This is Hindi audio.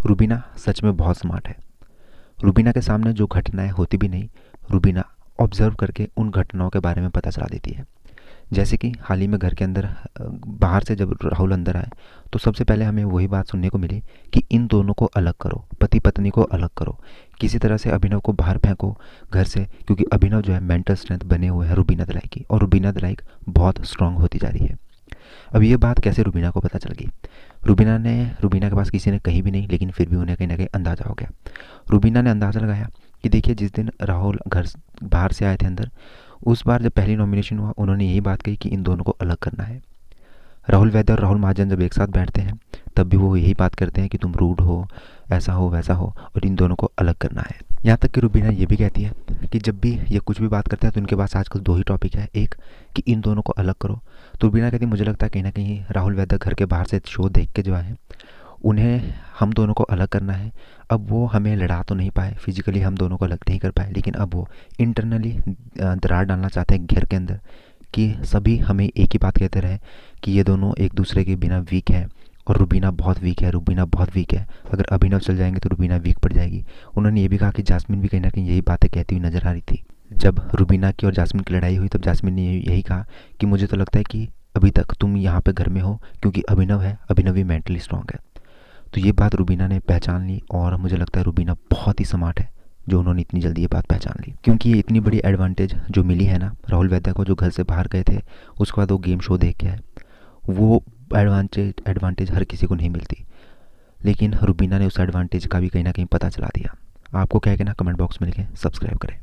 रुबीना सच में बहुत स्मार्ट है। रुबीना के सामने जो घटनाएं होती भी नहीं, रुबीना ऑब्जर्व करके उन घटनाओं के बारे में पता चला देती है। जैसे कि हाल ही में घर के अंदर बाहर से जब राहुल अंदर आए तो सबसे पहले हमें वही बात सुनने को मिली कि इन दोनों को अलग करो, पति पत्नी को अलग करो, किसी तरह से अभिनव को बाहर फेंको घर से, क्योंकि अभिनव जो है मेंटल स्ट्रेंथ बने हुए हैं रुबीना दलाई की, और रुबीना दलाई बहुत स्ट्रांग होती जा रही है। अब ये बात कैसे रुबीना को पता चल गई? रुबीना के पास किसी ने कही भी नहीं, लेकिन फिर भी उन्हें कहीं ना कहीं अंदाज़ा हो गया। रुबीना ने अंदाज़ा लगाया कि देखिए, जिस दिन राहुल घर बाहर से आए थे अंदर, उस बार जब पहली नॉमिनेशन हुआ उन्होंने यही बात कही कि इन दोनों को अलग करना है। राहुल वैद्य और राहुल महाजन जब एक साथ बैठते हैं तब भी वो यही बात करते हैं कि तुम रूड हो, ऐसा हो वैसा हो, और इन दोनों को अलग करना है। यहाँ तक कि रुबीना ये भी कहती है कि जब भी ये कुछ भी बात करते हैं तो उनके पास आजकल दो ही टॉपिक है, एक कि इन दोनों को अलग करो। तो रुबीना कहती है मुझे लगता है कहीं ना कहीं राहुल वैद्य घर के बाहर से शो देख के जो है उन्हें हम दोनों को अलग करना है। अब वो हमें लड़ा तो नहीं पाए, फिजिकली हम दोनों को अलग नहीं कर पाए, लेकिन अब वो इंटरनली दरार डालना चाहते हैं घर के अंदर, कि सभी हमें एक ही बात कहते रहे कि ये दोनों एक दूसरे के बिना वीक हैं, और रुबीना बहुत वीक है, रुबीना बहुत वीक है, अगर अभिनव चल जाएंगे तो रुबीना वीक पड़ जाएगी। उन्होंने ये भी कहा कि जास्मिन भी कहीं ना कहीं यही बातें कहती हुई नजर आ रही थी। जब रुबीना की और जास्मिन की लड़ाई हुई तब जास्मिन ने यही कहा कि मुझे तो लगता है कि अभी तक तुम यहाँ पे घर में हो क्योंकि अभिनव है, अभिनव भी मेंटली स्ट्रांग है। तो ये बात रुबीना ने पहचान ली, और मुझे लगता है रुबीना बहुत ही स्मार्ट है जो उन्होंने इतनी जल्दी ये बात पहचान ली, क्योंकि ये इतनी बड़ी एडवांटेज जो मिली है ना राहुल वैद्य को, जो घर से बाहर गए थे उसके बाद वो गेम शो देख के आए, वो एडवांटेज हर किसी को नहीं मिलती, लेकिन रुबीना ने उस एडवांटेज का भी कहीं ना कहीं पता चला दिया। आपको क्या कहना, कमेंट बॉक्स में लिखें, सब्सक्राइब करें।